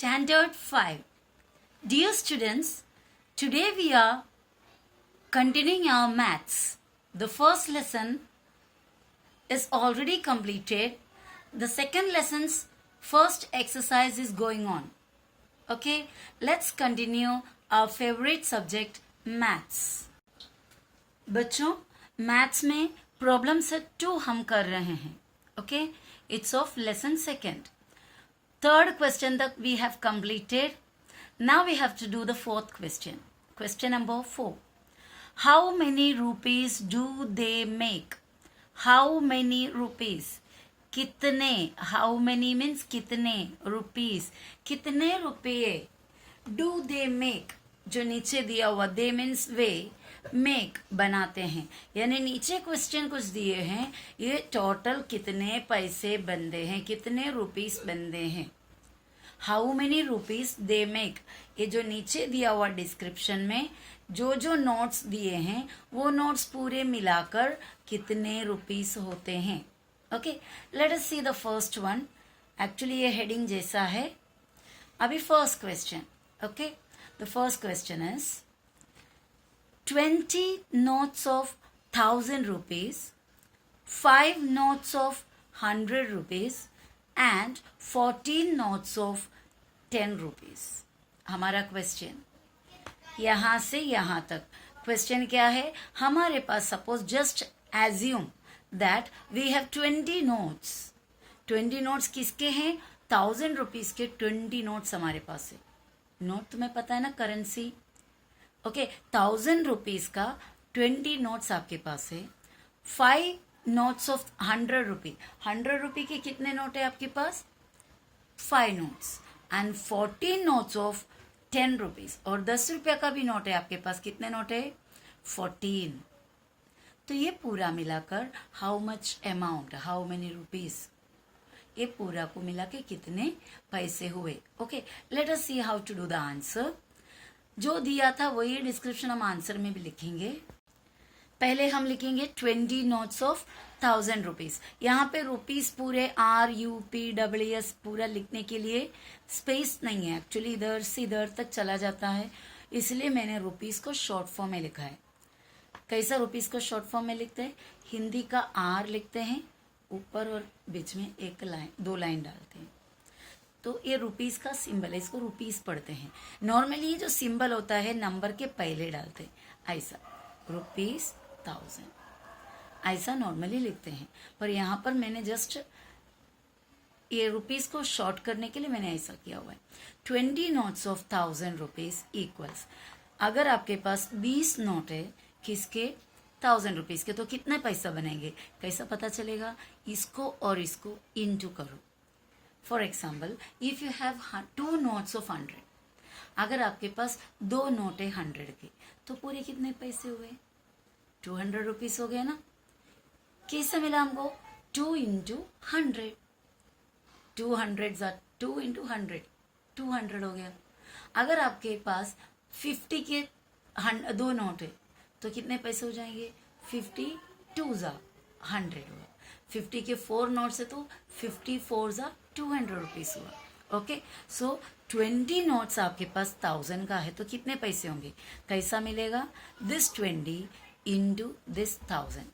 Standard 5. Dear students, today we are continuing our maths. The first lesson is already completed. The second lesson's first exercise is going on. Okay, let's continue our favorite subject, maths. बच्चों, maths में problem set 2 हम कर रहे हैं. Okay, it's of lesson second. Third question that we have completed. Now we have to do the fourth question. Question number 4. How many rupees do they make? How many rupees? कितने? How many means कितने rupees? कितने रुपये do they make? जो नीचे दिया हुआ they means way make बनाते हैं, यानी नीचे क्वेश्चन कुछ दिए हैं, ये टोटल कितने पैसे बनते हैं, कितने रुपीस बनते हैं. How many rupees they make, ये जो नीचे दिया हुआ डिस्क्रिप्शन में जो जो नोट्स दिए हैं वो नोट्स पूरे मिलाकर कितने रुपीस होते हैं. Okay, let us see the first one. Actually ये हेडिंग जैसा है. अभी first question. Okay, the first question is 20 notes of 1000 rupees, 5 notes of 100 rupees and 14 notes of 10 rupees. हमारा क्वेश्चन यहाँ से यहाँ तक. क्वेश्चन क्या है? हमारे पास suppose just assume that we have 20 notes. 20 notes किसके हैं? 1000 रुपीज के 20 नोट्स हमारे पास है. नोट तुम्हें पता है ना, करेंसी. ओके, 1000 रुपीज का 20 नोट्स आपके पास है. 5 नोट्स ऑफ 100 रुपी. 100 रुपी के कितने नोट है आपके पास? 5 notes. And 14 notes of 10 rupees. और 10 रुपया का भी नोट है आपके पास. कितने नोट है? 14. तो ये पूरा मिलाकर how much amount, how many rupees, ये पूरा को मिला के कितने पैसे हुए. Okay, let us see how to do the answer. जो दिया था वही डिस्क्रिप्शन हम आंसर में भी लिखेंगे. पहले हम लिखेंगे 20 नोट्स ऑफ 1000 रुपीज. यहाँ पे रुपीज पूरे RUPEES पूरा लिखने के लिए स्पेस नहीं है. एक्चुअली इधर से इधर तक चला जाता है, इसलिए मैंने रुपीज को शॉर्ट फॉर्म में लिखा है. कैसा रुपीज को शॉर्ट फॉर्म में लिखते हैं? हिंदी का R लिखते हैं, ऊपर और बीच में एक लाइन, 2 लाइन डालते हैं. तो ये रुपीस का सिंबल है, इसको रुपीस पढ़ते हैं. नॉर्मली जो सिंबल होता है नंबर के पहले डालते हैं, ऐसा रुपीस 1000 ऐसा नॉर्मली लिखते हैं. पर यहाँ पर मैंने जस्ट ये रुपीस को शॉर्ट करने के लिए मैंने ऐसा किया हुआ है. 20 नोट्स ऑफ 1000 रुपीज इक्वल्स. अगर आपके पास 20 नोट है किसके? 1000 रुपीज के, तो कितने पैसा बनेंगे? कैसा पता चलेगा? इसको और इसको इनटू करो. For example, if you have 2 notes of 100, अगर आपके पास 2 नोट है 100 के, तो पूरे कितने पैसे हुए? 200 रुपीज हो गया ना. कैसे मिला हमको? 2 इंटू 100. 200 2 इंटू 100, 200 हो गया. अगर आपके पास 50 के 2 नोट है तो कितने पैसे हो जाएंगे? 50 2 100 हुआ. 50 के 4 नोट्स है तो 54 200 रुपीज हुआ. ओके, सो 20 नोट्स आपके पास 1000 का है तो कितने पैसे होंगे? कैसा मिलेगा? This 20 into this 1000.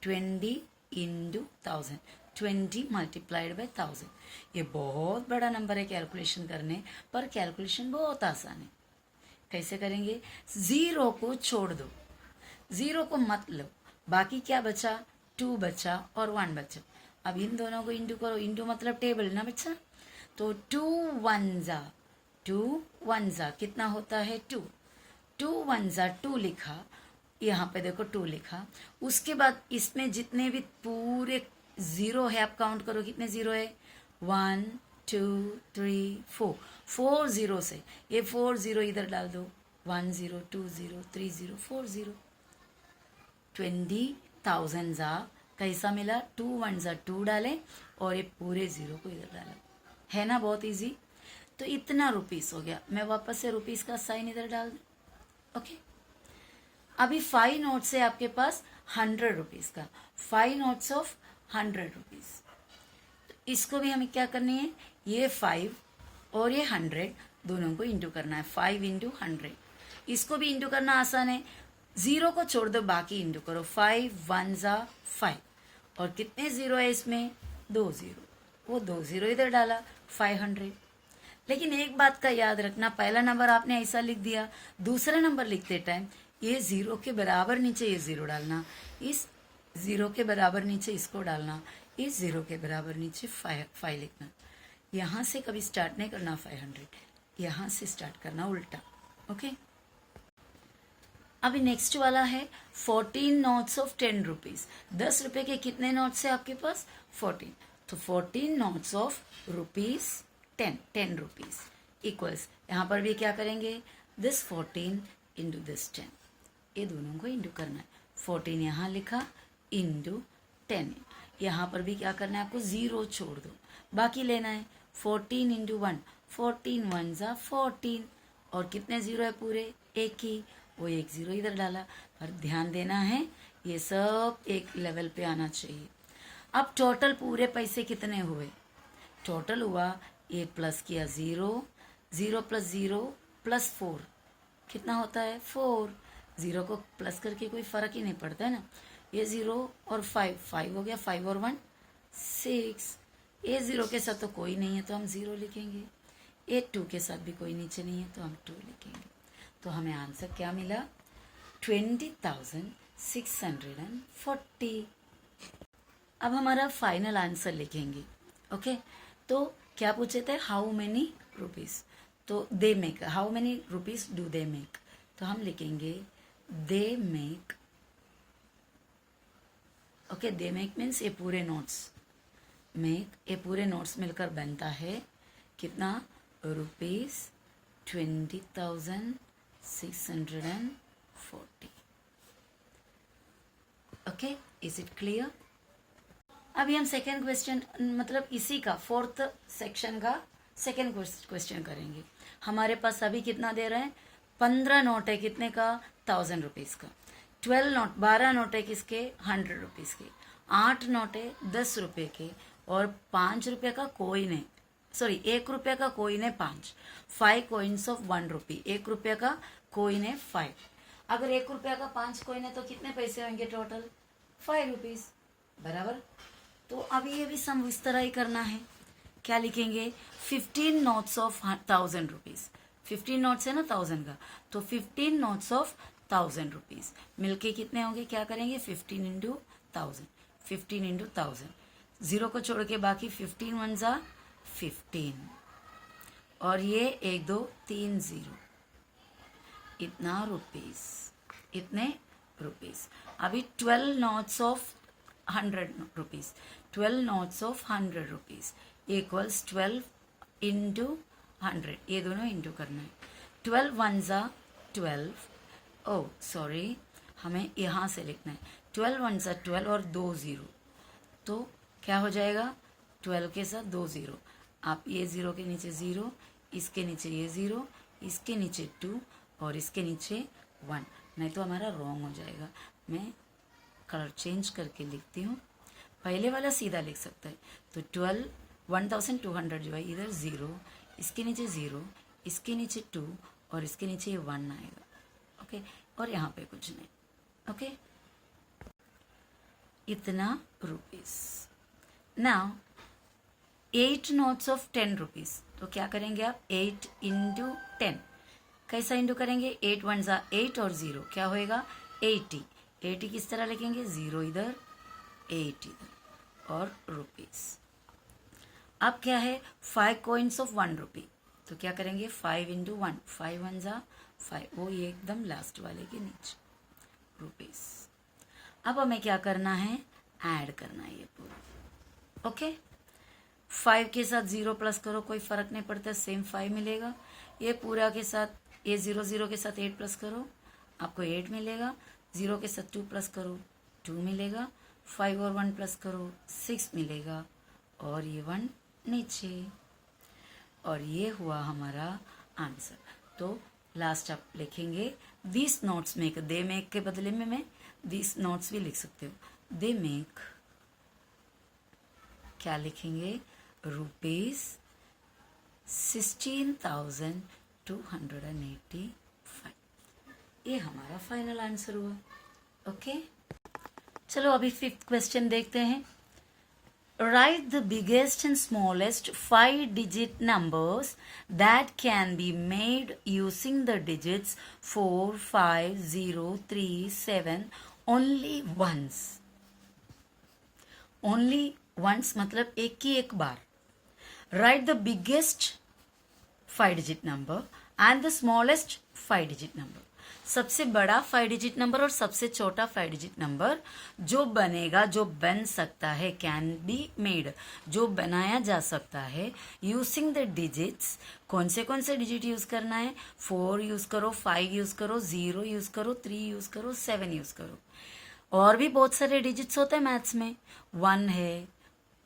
20 into 1000, 20 multiplied by 1000. ये बहुत बड़ा नंबर है कैलकुलेशन करने, पर कैलकुलेशन बहुत आसान है. कैसे करेंगे? 0 को छोड़ दो, 0 को मत लो. बाकी क्या बचा? 2 बचा और 1 बचा. अब इन दोनों को इंटू करो. इंटू मतलब टेबल ना बच्चा. तो 2 1 जा कितना होता है? 2. 2 1 जा 2 लिखा. यहाँ पे देखो 2 लिखा. उसके बाद इसमें जितने भी पूरे 0 है आप काउंट करो. कितने 0 है? 1 2 3 4. 4 0 से ये 4 0 इधर डाल दो. 1 0 2 0 3 0 4 0. 20,000 जा कैसा मिला? 2 1 जा 2 डाले और ये पूरे 0 को इधर डाला. है ना बहुत इजी. तो इतना रुपीस हो गया. मैं वापस से रुपीस का साइन इधर डाल दूं. ओके, अभी 5 नोट्स है आपके पास 100 रुपीज का. 5 नोट्स ऑफ 100 रुपीज. तो इसको भी हमें क्या करनी है? ये 5 और ये 100, दोनों को इंटू करना है। 5 इंटू 100, इसको भी इंटू करना आसान है। 0 को छोड़ दो, बाकी इंटू करो। 5 1 जा 5, और कितने 0 है इसमें? 2 0, वो 2 0 इधर डाला, 500। लेकिन एक बात का याद रखना, पहला नंबर आपने ऐसा लिख दिया, दूसरा नंबर लिखते टाइम ये 0 के बराबर नीचे ये 0 डालना, इस 0 के बराबर नीचे इसको डालना, इस 0 के बराबर नीचे 5 लिखना। यहाँ से कभी स्टार्ट नहीं करना 500, यहाँ से स्टार्ट करना उल्टा। ओके, अभी नेक्स्ट वाला है 14 नोट्स ऑफ 10 रुपीज। 10 रुपए के कितने नोट्स है आपके पास? 14। तो 14 notes of rupees 10 rupees equals, यहाँ पर भी क्या करेंगे? दिस 14 इंटू दिस 10, ये दोनों को इंटू करना है। 14 यहाँ लिखा इंटू 10, यहाँ पर भी क्या करना है आपको? 0 छोड़ दो, बाकी लेना है। 14 इंटू 1, 14 1 जा 14, और कितने 0 है पूरे? एक ही, वो एक 0 इधर डाला। पर ध्यान देना है ये सब एक लेवल पे आना चाहिए। अब टोटल पूरे पैसे कितने हुए? टोटल हुआ, ये प्लस किया 0, 0 प्लस 0 प्लस 4, कितना होता है? 4। 0 को प्लस करके कोई फर्क ही नहीं पड़ता है ना। ये 0 और 5 हो गया, 5 और 1 6। ये 0 के साथ तो कोई नहीं है तो हम 0 लिखेंगे, ये 2 के साथ भी कोई नीचे नहीं है तो हम 2 लिखेंगे। तो हमें आंसर क्या मिला? 20,640। अब हमारा फाइनल आंसर लिखेंगे। ओके, तो क्या पूछे थे? हाउ मेनी रुपीज, तो they make, how many rupees do they make, तो हम लिखेंगे they make. Okay, they make means ये पूरे नोट्स, मेक ये पूरे नोट्स मिलकर बनता है कितना? Rupees 20,640। Okay, is it clear? अभी हम सेकेंड क्वेश्चन, मतलब इसी का 4th सेक्शन का सेकेंड क्वेश्चन करेंगे। हमारे पास अभी कितना दे रहे हैं? 15 नोट है, कितने का? 1000 रुपीज का। 12 नोट है किसके? 100 रुपीज के। 8 नोट है 10 रुपए के, और 5 रुपए का कोइन है, सॉरी 1 रुपये का कोइन है 5। 5 कोइन्स ऑफ 1 रुपी, 1 रुपये का कोइन है 5। अगर 1 रुपये का 5 कोइन है तो कितने पैसे होंगे टोटल? 5 रुपीज, बराबर। तो अभी ये भी सम इस तरह ही करना है। क्या लिखेंगे? 15 नोट्स ऑफ 1000 रुपीज। 15 नोट्स है ना 1000 का, तो 15 नोट्स ऑफ 1000 रुपीज मिलके कितने होंगे? क्या करेंगे? 15 इंटू 1000, 15 इंटू 1000, 0 को छोड़ के बाकी 15 1 जा 15, और ये 1 2 3 0, इतना रुपीज, इतने रुपीज। अभी 12 notes of 100 rupees, 12 notes of 100 rupees equals 12 into 100, ये दोनों इंटू करना है। 12 1 जा 12, ओ सॉरी, हमें यहाँ से लिखना है। 12 1 जा 12 और 2 0, तो क्या हो जाएगा? 12 के साथ 2 0, आप ये 0 के नीचे 0, इसके नीचे ये 0, इसके नीचे 2 और इसके नीचे 1, नहीं तो हमारा रॉन्ग हो जाएगा। मैं कलर चेंज करके लिखती हूँ, पहले वाला सीधा लिख सकता है। तो 1200 जो है इधर 0, इसके नीचे 0, इसके नीचे 2 और इसके नीचे ये 1 आएगा। ओके, और यहाँ पे कुछ नहीं। ओके, इतना rupees. Now 8 notes of 10 rupees, तो क्या करेंगे आप? 8 इंटू 10, कैसा इंटू करेंगे? 8 1 जा 8 और 0 क्या होएगा? 80। 80 किस तरह लिखेंगे? 0 इधर 8 इधर और रुपीज। अब क्या है? 5 कोइन्स ऑफ 1 रुपी, तो क्या करेंगे? 5 इंटू 1, 5 1 जा 5, वो ये एकदम लास्ट वाले के नीचे रुपीज। अब हमें क्या करना है? ऐड करना है ये पूरा। ओके, 5 के साथ 0 प्लस करो, कोई फर्क नहीं पड़ता, सेम 5 मिलेगा। ये पूरा के साथ, ये 0 0 के साथ 8 प्लस करो, आपको 8 मिलेगा। 0 के साथ 2 प्लस करो, 2 मिलेगा। 5 और 1 प्लस करो, 6 मिलेगा, और ये 1 नीचे, और ये हुआ हमारा आंसर। तो लास्ट आप लिखेंगे this notes make, they make के बदले में मैं दिस नोट्स भी लिख सकते हो। दे मेक, क्या लिखेंगे? रुपीज 16,285। ये हमारा फाइनल आंसर हुआ। ओके, चलो अभी 5th क्वेश्चन देखते हैं। Write the biggest and smallest 5-digit numbers that can be made using the digits 4, 5, 0, 3, 7 only once. Only once मतलब एक बार। Write the biggest 5-digit number and the smallest 5-digit number. सबसे बड़ा 5-digit number और सबसे छोटा 5-digit number जो बनेगा, जो बन सकता है, कैन बी मेड, जो बनाया जा सकता है यूजिंग द डिजिट्स। कौन से डिजिट यूज करना है? 4 यूज करो, 5 यूज करो, 0 यूज करो, 3 यूज करो, 7 यूज करो। और भी बहुत सारे डिजिट्स होते हैं मैथ्स में, 1 है,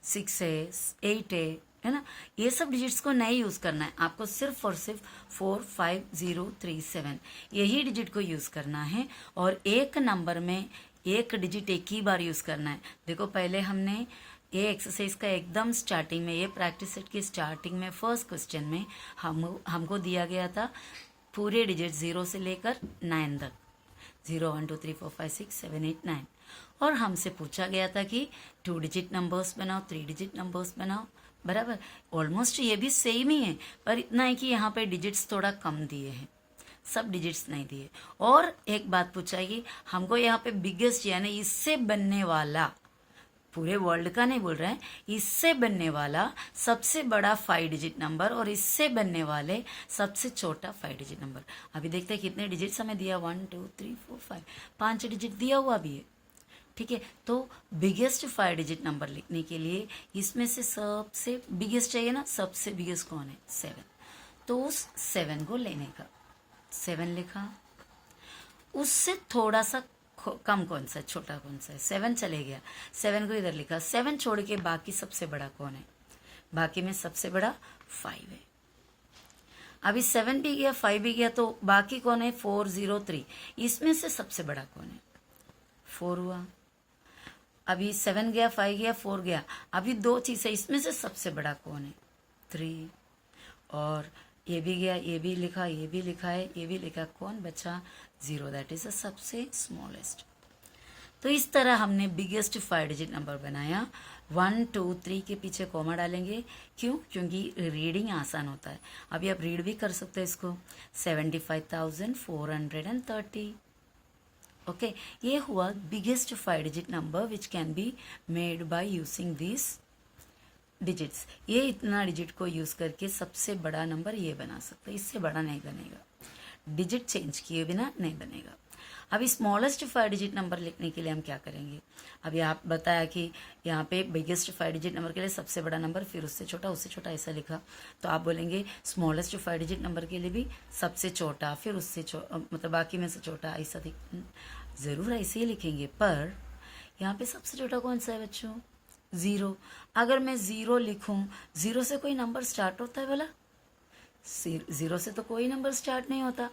6 है, 8 है ना। ये सब डिजिट्स को नहीं यूज करना है आपको, सिर्फ और सिर्फ 4, 5, 0, 3, 7 यही डिजिट को यूज करना है। और एक नंबर में एक डिजिट एक ही बार यूज करना है। देखो पहले हमने ये एक्सरसाइज का एकदम स्टार्टिंग में, ये प्रैक्टिस सेट की स्टार्टिंग में फर्स्ट क्वेश्चन में हमको दिया गया था पूरे डिजिट 0 से लेकर 9 तक, 0, 1, 2, 3, 4, 5, 6, 7, 8, 9। और हमसे पूछा गया था कि 2 डिजिट नंबर्स बनाओ, 3 डिजिट नंबर्स बनाओ। बराबर, ऑलमोस्ट ये भी सेम ही है, पर इतना है कि यहाँ पे डिजिट्स थोड़ा कम दिए हैं, सब डिजिट्स नहीं दिए। और एक बात पूछा कि हमको यहाँ पे बिगेस्ट यानी इससे बनने वाला, पूरे वर्ल्ड का नहीं बोल रहे हैं, इससे बनने वाला सबसे बड़ा 5 डिजिट नंबर और इससे बनने वाले सबसे छोटा 5 डिजिट नंबर। अभी देखते हैं कितने डिजिट्स हमें दिया, 1, 2, 3, 4, 5, 5 डिजिट दिया हुआ भी है। ठीक है, तो बिगेस्ट 5 डिजिट नंबर लिखने के लिए इसमें से सबसे बिगेस्ट चाहिए ना, सबसे बिगेस्ट कौन है? 7। तो उस 7 को लेने का, 7 लिखा। उससे थोड़ा सा कम कौन सा है, छोटा कौन सा है? 7 चले गया, 7 को इधर लिखा। 7 छोड़ के बाकी सबसे बड़ा कौन है? बाकी में सबसे बड़ा 5 है। अभी 7 भी गया, 5 भी गया, तो बाकी कौन है? 4, 0, 3। इसमें से सबसे बड़ा कौन है? 4 हुआ। अभी 7 गया, 5 गया, 4 गया, अभी 2 चीजें, इसमें से सबसे बड़ा कौन है? 3। और ये भी गया, ये भी लिखा, ये भी लिखा है, ये भी लिखा, कौन बचा? 0, दैट इज सबसे स्मॉलेस्ट। तो इस तरह हमने बिगेस्ट 5 डिजिट नंबर बनाया। 1, 2, 3 के पीछे कॉमा डालेंगे, क्यों? क्योंकि रीडिंग आसान होता है। अभी आप रीड भी कर सकते हैं इसको, 75,430। ओके, ये हुआ biggest 5 digit number which can be made by using this digits. ये इतना डिजिट को यूज करके सबसे बड़ा नंबर ये बना सकते हैं, इससे बड़ा नहीं बनेगा, डिजिट चेंज किए बिना नहीं बनेगा। अभी स्मॉलेस्ट 5 डिजिट नंबर लिखने के लिए हम क्या करेंगे? अभी आप बताया कि यहाँ पे बिगेस्ट 5 डिजिट नंबर के लिए सबसे बड़ा नंबर, फिर उससे छोटा ऐसा लिखा। तो आप बोलेंगे स्मॉलेस्ट 5 डिजिट नंबर के लिए भी सबसे छोटा, फिर उससे मतलब बाकी में से छोटा, ऐसा जरूर ऐसे ही लिखेंगे। पर यहाँ पे सबसे छोटा कौन सा है बच्चों? 0। अगर मैं 0 लिखूं, 0 से कोई नंबर स्टार्ट होता है बोला? 0 से तो कोई नंबर स्टार्ट नहीं होता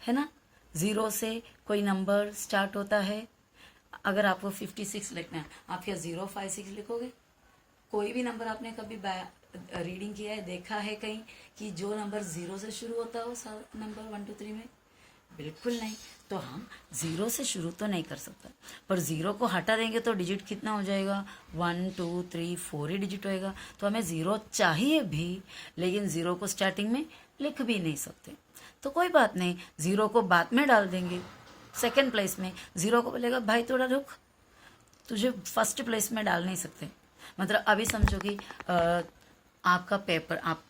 है ना। 0 से कोई नंबर स्टार्ट होता है। अगर आपको 56 लिखना है, आप क्या 056 लिखोगे? कोई भी नंबर आपने कभी रीडिंग किया है, देखा है कहीं कि जो नंबर 0 से शुरू होता हो नंबर 1, 2, 3 में? बिल्कुल नहीं। तो हम 0 से शुरू तो नहीं कर सकता, पर 0 को हटा देंगे तो डिजिट कितना हो जाएगा? 1, 2, 3, 4 ही डिजिट होएगा। तो हमें 0 चाहिए भी, लेकिन 0 को स्टार्टिंग में लिख भी नहीं सकते। तो कोई बात नहीं, 0 को बाद में डाल देंगे सेकेंड प्लेस में। 0 को बोलेगा भाई थोड़ा रुक, तुझे फर्स्ट प्लेस में डाल नहीं सकते। मतलब अभी समझो कि आपका पेपर, आप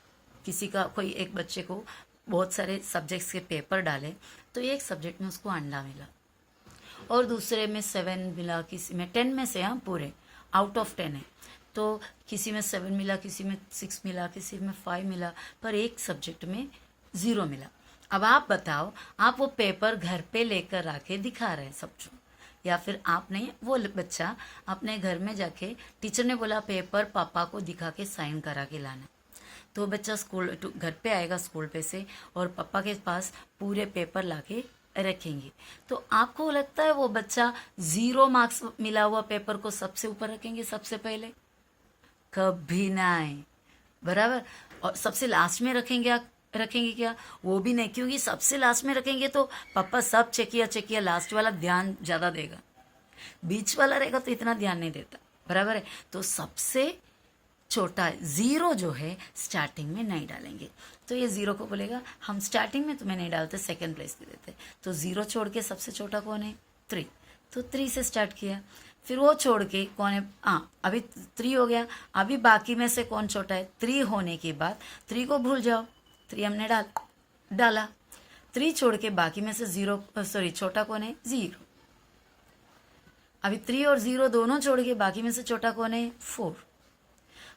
किसी का, कोई एक बच्चे को बहुत सारे सब्जेक्ट्स के पेपर डाले, तो एक सब्जेक्ट में उसको अंडा मिला और दूसरे में 7 मिला, किसी में 10 में से, हाँ पूरे आउट ऑफ 10 है, तो किसी में 7 मिला, किसी में 6 मिला, किसी में 5 मिला, पर एक सब्जेक्ट में 0 मिला। अब आप बताओ, आप वो पेपर घर पे लेकर आके दिखा रहे हैं सबको, या फिर आप नहीं, वो बच्चा अपने घर में जाके, टीचर ने बोला पेपर पापा को दिखा के साइन करा के लाना, तो बच्चा स्कूल घर पे आएगा स्कूल पे से, और पापा के पास पूरे पेपर लाके रखेंगे। तो आपको लगता है वो बच्चा 0 मार्क्स मिला हुआ पेपर को सबसे ऊपर रखेंगे सबसे पहले? कभी नहीं, बराबर। और सबसे लास्ट में रखेंगे क्या? वो भी नहीं, क्योंकि सबसे लास्ट में रखेंगे तो पापा सब चेकिया लास्ट वाला ध्यान ज़्यादा देगा, बीच वाला रहेगा तो इतना ध्यान नहीं देता, बराबर है। तो सबसे छोटा जीरो जो है स्टार्टिंग में नहीं डालेंगे, तो ये जीरो को बोलेगा हम स्टार्टिंग में तुम्हें नहीं डालते, सेकंड प्लेस पे देते। तो जीरो छोड़ के सबसे छोटा कौन है? 3। तो 3 से स्टार्ट किया, फिर वो छोड़ के कौन है? अभी 3 हो गया, अभी बाकी में से कौन छोटा है? 3 होने के बाद 3 को भूल जाओ, 3 हमने डाला। 3 छोड़ के बाकी में से छोटा कौन है? 0। अभी 3 और 0 दोनों छोड़ के बाकी में से छोटा कौन है? 4।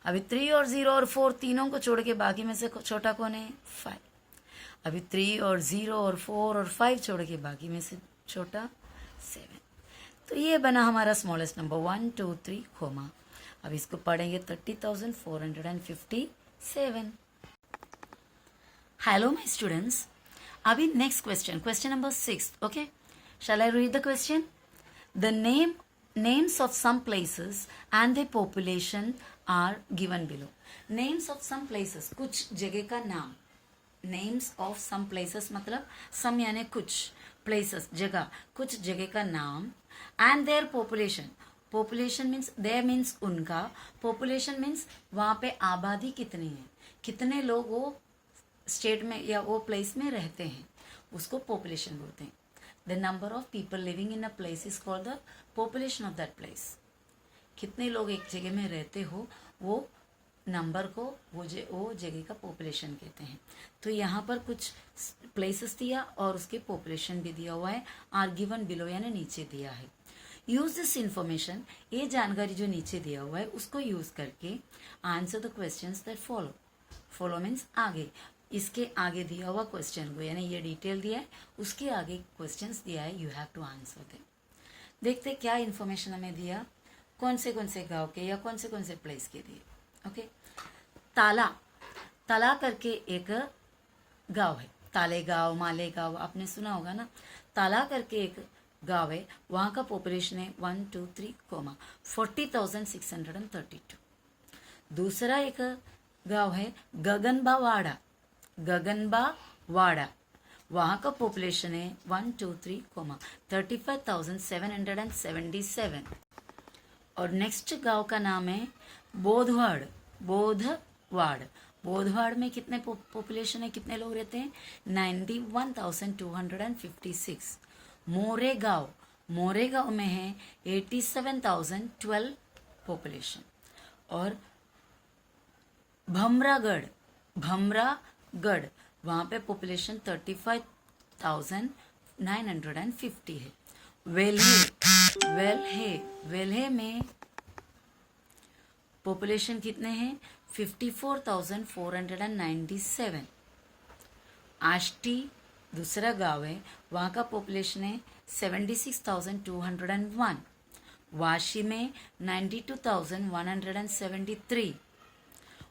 अभी 3 और 0 और 4 तीनों को छोड़ के बाकी में से छोटा कौन है? 5। अभी 3 और 0 और 4 और 5 छोड़ के बाकी में से छोटा 7। तो ये बना हमारा स्मॉलेस्ट नंबर 1 2 3 कोमा। अब इसको पढ़ेंगे 30,457। हेलो माय स्टूडेंट्स, अभी next question number 6, okay. Shall I read the question? The names of some places and their population are given below. Names of some places, कुछ जगह का नाम। Names of some places मतलब some यानी कुछ, places जगह, कुछ जगह का नाम। And their population, population means their means उनका, population means वहाँ पे आबादी कितनी है, कितने लोग वो स्टेट में या वो प्लेस में रहते हैं, उसको पॉपुलेशन बोलते हैं। The number of people living in a place is called the population of that place. कितने लोग एक जगह में रहते हो, वो नंबर को वो जगह का पॉपुलेशन कहते हैं। तो यहाँ पर कुछ प्लेसेस दिया और उसके पॉपुलेशन भी दिया हुआ है, आर गिवन बिलो यानी नीचे दिया है। यूज दिस इंफॉर्मेशन, ये जानकारी जो नीचे दिया हुआ है उसको यूज करके answer the questions that follow. Follow means आगे, इसके आगे दिया हुआ क्वेश्चन को, यानी ये डिटेल दिया है, उसके आगे क्वेश्चंस दिया है, you have to answer them. देखते क्या इन्फॉर्मेशन हमें दिया, कौन से गांव के या कौन से प्लेस के दिए। ओके, ताला करके एक गांव है, तालेगांव, मालेगांव, आपने सुना होगा ना। ताला करके एक गांव है, वहां का पॉपुलेशन है 1 2 3 40,632। दूसरा एक गांव है गगनबावाड़ा, वहां का पॉपुलेशन है 1 2 3 35,777। और नेक्स्ट गांव का नाम है बोधवाड़ में कितने पॉपुलेशन है, कितने लोग रहते हैं? 91,256। मोरेगांव में है 87,012 पॉपुलेशन। और भमरागढ़ वहां पे पॉपुलेशन 35,950 है। वेल्हे में पॉपुलेशन कितने हैं? 54,497। आष्टी दूसरा गांव है, वहां का पॉपुलेशन है 76,201। वाशी में 92,173।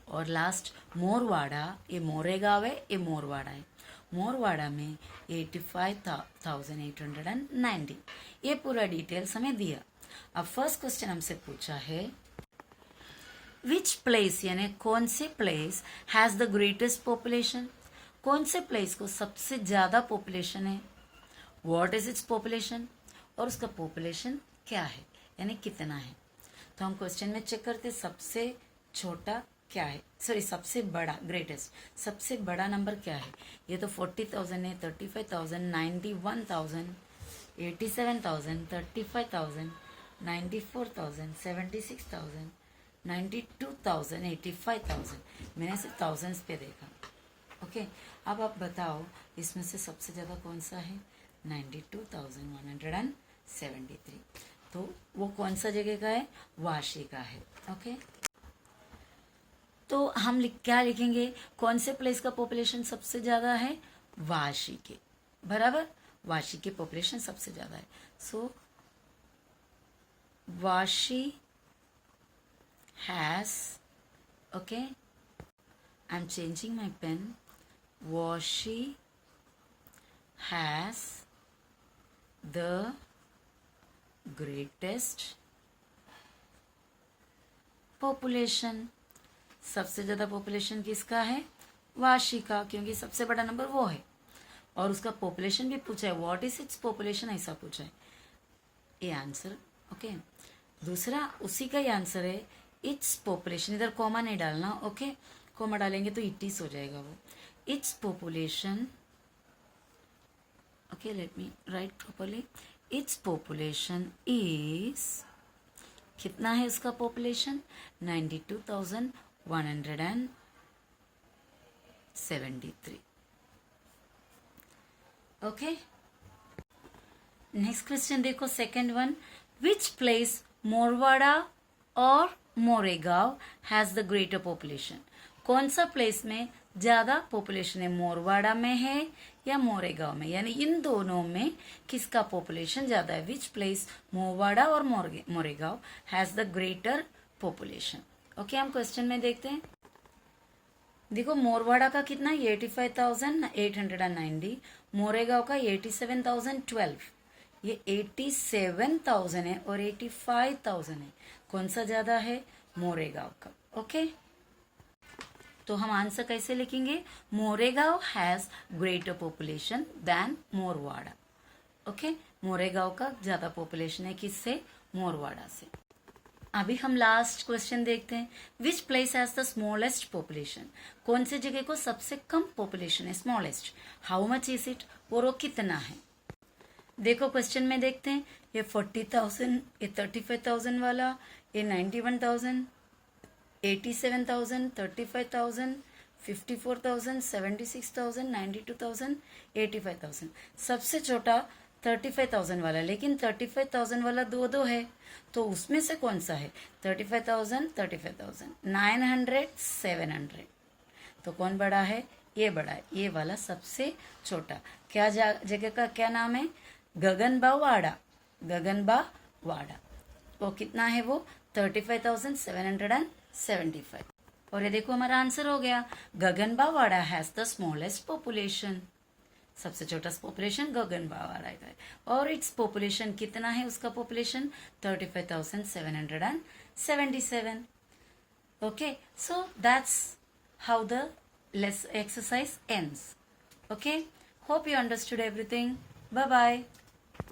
और लास्ट मोरवाड़ा, ये मोरेगांव है, ये मोरवाड़ा है। मोरवाड़ा में 85,890। ये पूरा डिटेल्स हमें दिया। अब फर्स्ट क्वेश्चन हमसे पूछा है, विच प्लेस यानी कौन से place has the greatest population, कौन से प्लेस को सबसे ज्यादा पॉपुलेशन है, व्हाट इज इट्स पॉपुलेशन, और उसका पॉपुलेशन क्या है यानी कितना है। तो हम क्वेश्चन में चेक करते सबसे छोटा क्या है, सबसे बड़ा, ग्रेटेस्ट, सबसे बड़ा नंबर क्या है। ये तो 40,000 है, 35,000, 91,000, 87,000, 35,000, 94,000, 76,000, 92,000, 85,000। मैंने सिर्फ थाउजेंड्स पे देखा। ओके, अब आप बताओ इसमें से सबसे ज्यादा कौन सा है? 92,173। तो वो कौन सा जगह का है? वाशी का है। ओके, तो हम क्या लिखेंगे? कौन से प्लेस का पॉपुलेशन सबसे ज्यादा है? वाशी के, बराबर, वाशी के पॉपुलेशन सबसे ज्यादा है। So Vashi has, okay, I am changing my pen, Vashi has the greatest population. सबसे ज्यादा पॉपुलेशन किसका है? वाशी का, क्योंकि सबसे बड़ा नंबर वो है। और उसका पॉपुलेशन भी पूछा है, व्हाट इज इट्स पॉपुलेशन, ऐसा पूछा है। ये आंसर। ओके, दूसरा उसी का ही आंसर है, इट्स पॉपुलेशन। इधर कॉमा नहीं डालना, ओके, कॉमा डालेंगे तो इट हो जाएगा वो। Its population, okay, let me right properly. Its population is, कितना है उसका पॉपुलेशन? 92,173। ओके, नेक्स्ट क्वेश्चन देखो, सेकेंड वन। विच प्लेस, मोरवाड़ा और Moregaon, has the greater population? कौन सा प्लेस में ज्यादा पॉपुलेशन है, मोरवाड़ा में है या मोरेगांव में? यानी इन दोनों में किसका पॉपुलेशन ज्यादा है? विच प्लेस, मोरवाड़ा और Moregaon, has the greater population? Okay, हम क्वेश्चन में देखते हैं। देखो, मोरवाड़ा का कितना, 85,890, मोरेगांव का 87,012। ये 87,000 है और 85,000 है। कौन सा ज्यादा है? मोरेगांव का। ओके, तो हम आंसर कैसे लिखेंगे? Moregaon has greater population than Morwada. Okay, Moregaon का ज्यादा पॉपुलेशन है, किससे? मोरवाड़ा से। अभी हम लास्ट क्वेश्चन देखते हैं। Which place has the smallest population? कौन सी जगह को सबसे कम पॉपुलेशन है, smallest? How much is it, और वो कितना है? देखो क्वेश्चन में देखते हैं, ये 40,000, ये 35,000 वाला, ये 91,000, 87,000, 35,000, 54,000, 76,000, 92,000, 85,000। सबसे छोटा 35,000 वाला, लेकिन 35,000 वाला दो दो है, तो उसमें से कौन सा है? 35,000, 35,000, 900, 700। तो कौन बड़ा है? ये बड़ा है, ये वाला सबसे छोटा। क्या जगह का क्या नाम है? गगनबाववाड़ा। गगनबाववाड़ा। वो कितना है? वो 35,775। और ये देखो हमारा आंसर हो गया, गगनबाववाड़ा हैज द स्मॉलेस्ट पॉपुलेशन। सबसे छोटा पॉपुलेशन गगनबाववाड़ा का है। और इट्स पॉपुलेशन कितना है? उसका population 35,777। Okay, so that's how the exercise ends. Okay, hope you understood everything. Bye bye.